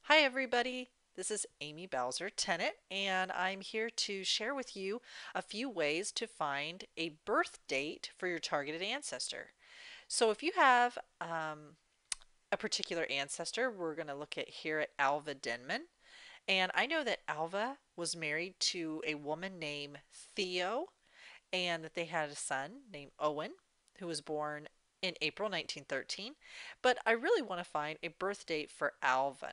Hi, everybody. This is Amy Bowser Tennant, and I'm here to share with you a few ways to find a birth date for your targeted ancestor. So, if you have a particular ancestor, we're going to look at here at Alva Denman. And I know that Alva was married to a woman named Theo, and that they had a son named Owen, who was born in April 1913. But I really want to find a birth date for Alvin.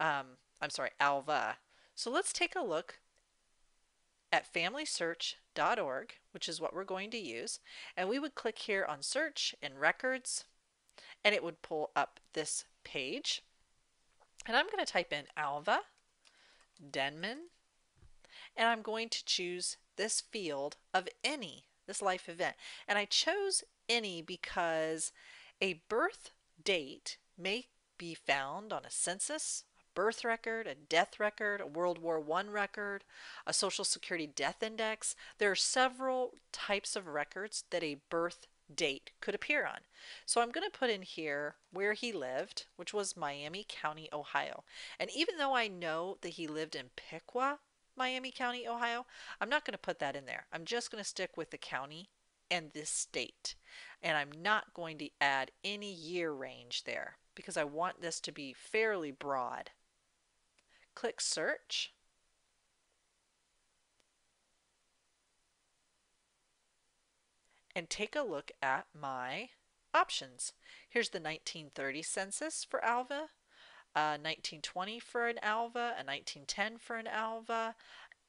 I'm sorry, Alva. So let's take a look at FamilySearch.org, which is what we're going to use. And we would click here on Search and Records, and it would pull up this page. And I'm going to type in Alva Denman, and I'm going to choose this field of any, this life event. And I chose any because a birth date may be found on a census, a birth record, a death record, a World War I record, a Social Security death index. There are several types of records that a birth date could appear on. So I'm going to put in here where he lived, which was Miami County, Ohio. And even though I know that he lived in Piqua, Miami County, Ohio, I'm not going to put that in there. I'm just going to stick with the county and this state. And I'm not going to add any year range there because I want this to be fairly broad. Click search. And take a look at my options. Here's the 1930 census for Alva, 1920 for an Alva, a 1910 for an Alva,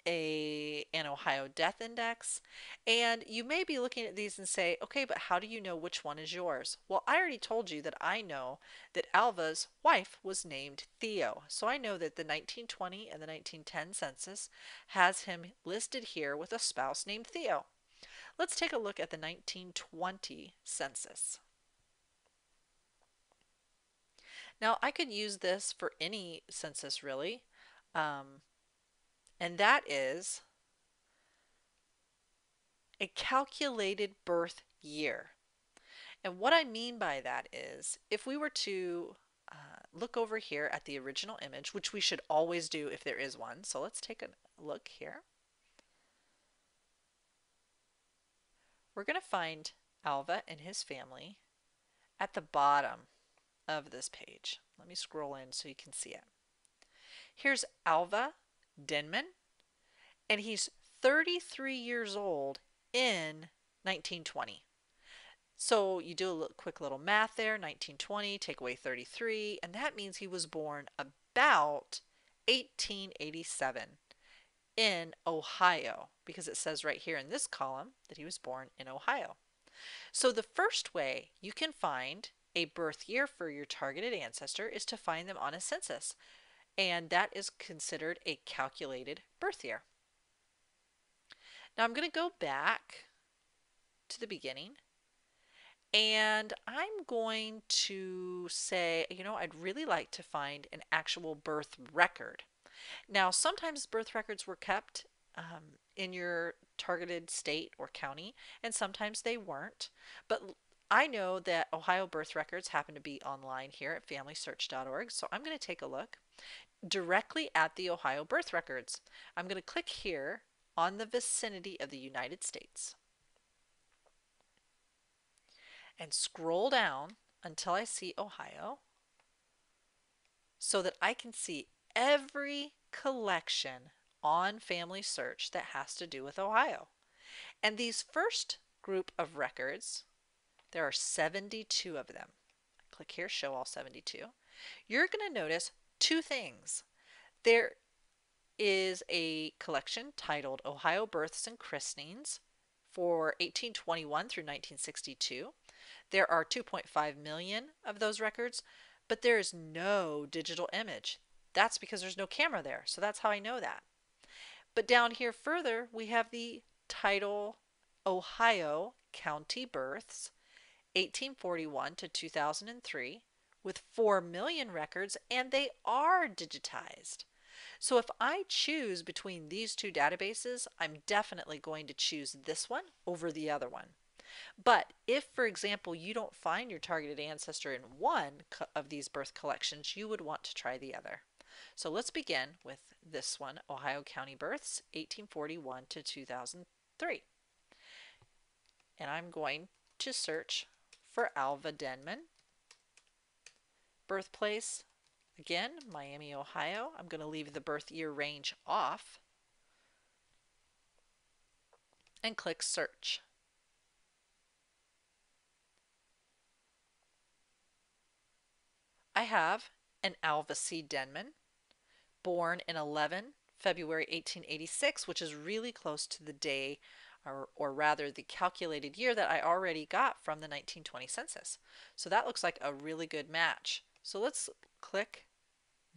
an Ohio death index. And you may be looking at these and say, okay, but how do you know which one is yours? Well, I already told you that I know that Alva's wife was named Theo. So I know that the 1920 and the 1910 census has him listed here with a spouse named Theo. Let's take a look at the 1920 census. Now, I could use this for any census really, um, and that is a calculated birth year. And what I mean by that is if we were to look over here at the original image, which we should always do if there is one. So let's take a look here. We're going to find Alva and his family at the bottom of this page. Let me scroll in so you can see it. Here's Alva Denman, and he's 33 years old in 1920. So you do a quick little math there, 1920, take away 33, and that means he was born about 1887 in Ohio, because it says right here in this column that he was born in Ohio. So the first way you can find a birth year for your targeted ancestor is to find them on a census, and that is considered a calculated birth year. Now I'm going to go back to the beginning, and I'm going to say, I'd really like to find an actual birth record. Now, sometimes birth records were kept in your targeted state or county, and sometimes they weren't. But I know that Ohio birth records happen to be online here at FamilySearch.org, so I'm going to take a look directly at the Ohio birth records. I'm going to click here on the vicinity of the United States and scroll down until I see Ohio so that I can see every collection on FamilySearch that has to do with Ohio. And these first group of records, there are 72 of them. Click here, show all 72. You're going to notice two things. There is a collection titled Ohio Births and Christenings for 1821 through 1962. There are 2.5 million of those records, but there is no digital image. That's because there's no camera there, so that's how I know that. But down here further, we have the title Ohio County Births 1841 to 2003 with 4 million records, and they are digitized. So if I choose between these two databases, I'm definitely going to choose this one over the other one. But if, for example, you don't find your targeted ancestor in one of these birth collections, you would want to try the other. So let's begin with this one, Ohio County births, 1841 to 2003. And I'm going to search for Alva Denman. Birthplace, again, Miami, Ohio. I'm going to leave the birth year range off and click search. I have an Alva C. Denman, born in 11 February 1886, which is really close to the day, or rather the calculated year that I already got from the 1920 census. So that looks like a really good match. So let's click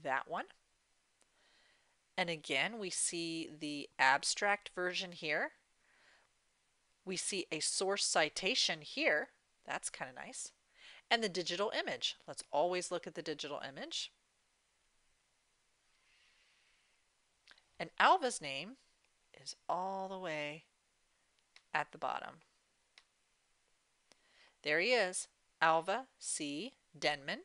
that one. And again, we see the abstract version here. We see a source citation here. That's kind of nice. And the digital image. Let's always look at the digital image. And Alva's name is all the way at the bottom. There he is, Alva C. Denman,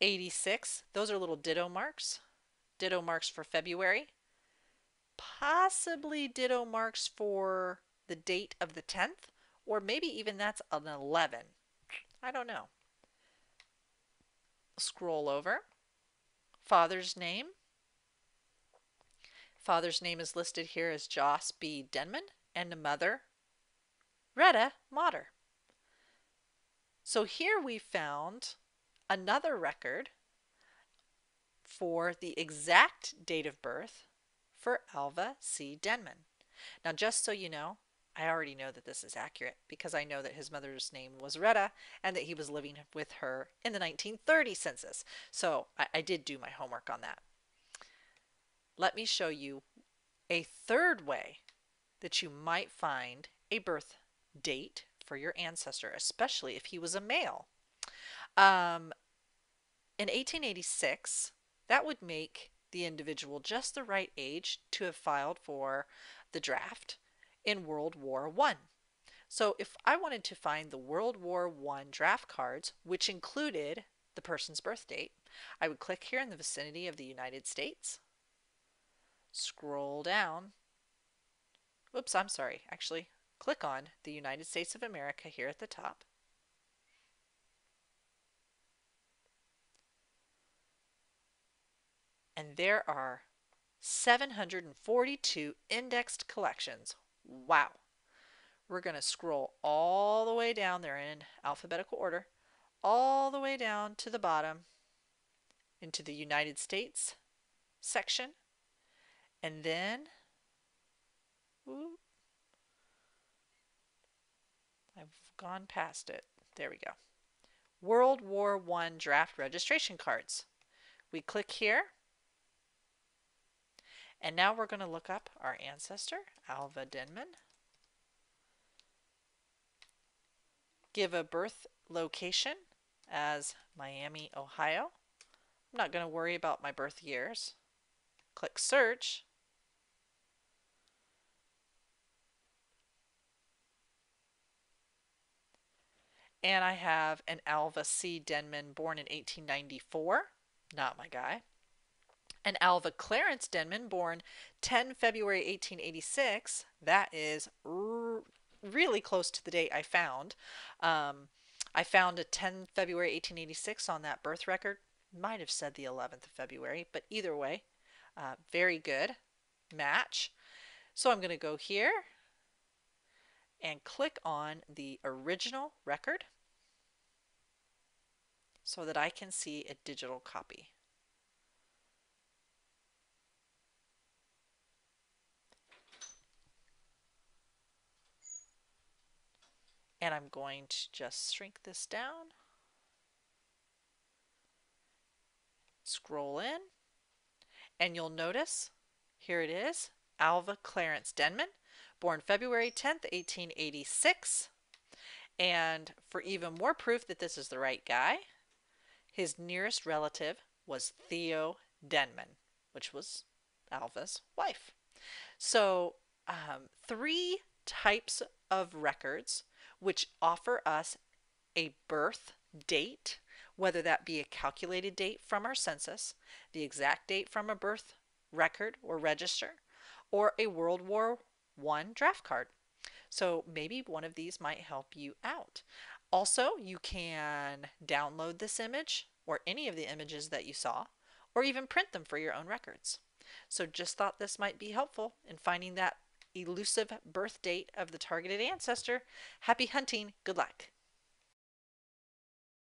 86. Those are little ditto marks. Ditto marks for February. Possibly ditto marks for the date of the 10th, or maybe even that's an 11. I don't know. Scroll over. Father's name. Father's name is listed here as Joss B. Denman, and the mother, Retta Motter. So here we found another record for the exact date of birth for Alva C. Denman. Now, just so you know, I already know that this is accurate because I know that his mother's name was Retta and that he was living with her in the 1930 census. So I did do my homework on that. Let me show you a third way that you might find a birth date for your ancestor, especially if he was a male. In 1886, that would make the individual just the right age to have filed for the draft in World War I. So if I wanted to find the World War I draft cards, which included the person's birth date, I would click here in the vicinity of the United States, scroll down. Oops, I'm sorry. Actually, click on the United States of America here at the top. And there are 742 indexed collections. Wow. We're going to scroll all the way down there in alphabetical order, all the way down to the bottom into the United States section. And then, I've gone past it. There we go. World War I draft registration cards. We click here. And now we're going to look up our ancestor, Alva Denman. Give a birth location as Miami, Ohio. I'm not going to worry about my birth years. Click search. And I have an Alva C. Denman born in 1894. Not my guy. An Alva Clarence Denman born 10 February 1886. That is really close to the date I found. I found a 10 February 1886 on that birth record. Might have said the 11th of February, but either way, very good match. So I'm going to go here and click on the original record so that I can see a digital copy. And I'm going to just shrink this down, scroll in, and you'll notice here it is, Alva Clarence Denman, born February 10th, 1886. And for even more proof that this is the right guy, his nearest relative was Theo Denman, which was Alva's wife. So 3 types of records which offer us a birth date whether that be a calculated date from our census, the exact date from a birth record or register, or a World War I draft card. So maybe one of these might help you out. Also, you can download this image or any of the images that you saw, or even print them for your own records. So just thought this might be helpful in finding that elusive birth date of the targeted ancestor. Happy hunting. Good luck.